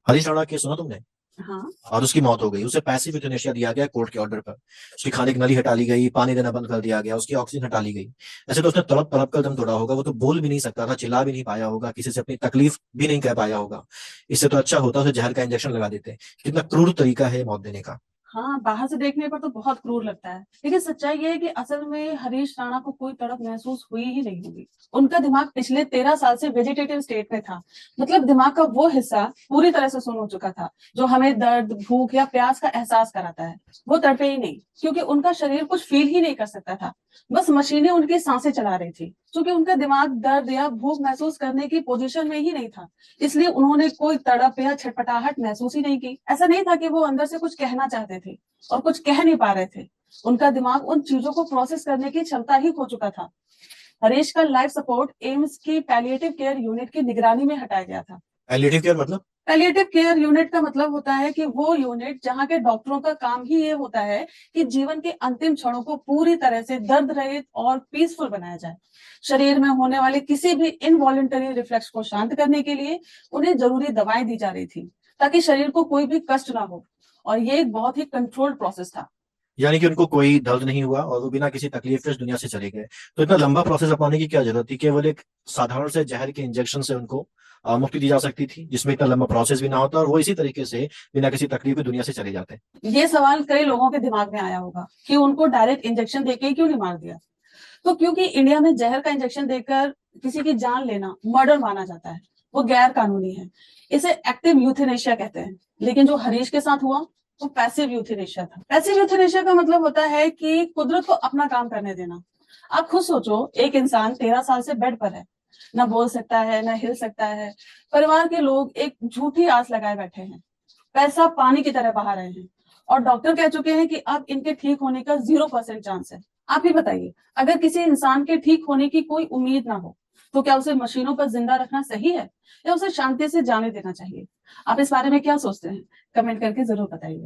Harish Rana case सुना तुमने? हाँ। और उसकी मौत हो गई, उसे पैसिव यूथनेशिया दिया गया कोर्ट के ऑर्डर पर। उसकी खाने की नली हटा ली गई, पानी देना बंद कर दिया गया, उसकी ऑक्सीजन हटा ली गई। ऐसे तो उसने तड़प तड़प कर दम तोड़ा होगा, वो तो बोल भी नहीं सकता था, चिल्ला भी नहीं पाया होगा, किसी से अपनी तकलीफ भी नहीं कह पाया होगा। इससे तो अच्छा होता उसे जहर का इंजेक्शन लगा देते। कितना क्रूर तरीका है मौत देने का। हाँ, बाहर से देखने पर तो बहुत क्रूर लगता है, लेकिन सच्चाई ये है कि असल में हरीश राणा को कोई तड़प महसूस हुई ही नहीं होगी। उनका दिमाग पिछले 13 साल से वेजिटेटिव स्टेट में था। मतलब दिमाग का वो हिस्सा पूरी तरह से सुन हो चुका था, जो हमें दर्द, भूख या प्यास का एहसास कराता है। वो तड़पे ही नहीं, क्योंकि उनका शरीर कुछ फील ही नहीं कर सकता था। बस मशीनें उनकी सांसें चला रही थी। क्योंकि उनका दिमाग दर्द या भूख महसूस करने की पोजीशन में ही नहीं था, इसलिए उन्होंने कोई तड़प या छटपटाहट महसूस ही नहीं की। ऐसा नहीं था कि वो अंदर से कुछ कहना चाहते थे और कुछ कह नहीं पा रहे थे। उनका दिमाग उन चीजों को प्रोसेस करने की क्षमता ही खो चुका था। हरीश का लाइफ सपोर्ट एम्स की पैलिएटिव केयर यूनिट की निगरानी में हटाया गया था। पैलिएटिव केयर मतलब? पैलिएटिव केयर यूनिट का मतलब होता है कि वो यूनिट जहाँ के डॉक्टरों का काम ही ये होता है कि जीवन के अंतिम क्षणों को पूरी तरह से दर्द रहित और पीसफुल बनाया जाए। शरीर में होने वाले किसी भी इनवॉलेंटरी रिफ्लेक्स को शांत करने के लिए उन्हें जरूरी दवाएं दी जा रही थी, ताकि शरीर को कोई भी कष्ट ना हो। और ये एक बहुत ही कंट्रोल्ड प्रोसेस था। यानी कि उनको कोई दर्द नहीं हुआ और वो बिना किसी तकलीफ के इस दुनिया से चले गए। तो इतना लंबा प्रोसेस अपनाने की क्या जरूरत थी? केवल एक साधारण से जहर के इंजेक्शन से उनको मुक्ति दी जा सकती थी, जिसमें इतना लंबा प्रोसेस भी ना होता और वो इसी तरीके से बिना किसी तकलीफ के दुनिया से चले जाते। ये सवाल कई लोगों के दिमाग में आया होगा कि उनको डायरेक्ट इंजेक्शन देके ही क्यों नहीं मार दिया। तो क्योंकि इंडिया में जहर का इंजेक्शन देकर किसी की जान लेना मर्डर माना जाता है। वो गैर कानूनी है। इसे एक्टिव यूथेनेशिया कहते हैं। लेकिन जो हरीश के साथ हुआ वो पैसिव यूथेनेशिया था। पैसिव यूथेनेशिया का मतलब होता है कि कुदरत को अपना काम करने देना। आप खुद सोचो, एक इंसान 13 साल से बेड पर है, ना बोल सकता है, ना हिल सकता है। परिवार के लोग एक झूठी आस लगाए बैठे हैं। पैसा पानी की तरह बहा रहे हैं, और डॉक्टर कह चुके हैं कि अब इनके ठीक होने का 0% चांस है। आप ही बताइए, अगर किसी इंसान के ठीक होने की कोई उम्मीद ना हो, तो क्या उसे मशीनों पर जिंदा रखना सही है, या उसे शांति से जाने देना चाहिए? आप इस बारे में क्या सोचते हैं? कमेंट करके जरूर बताइए।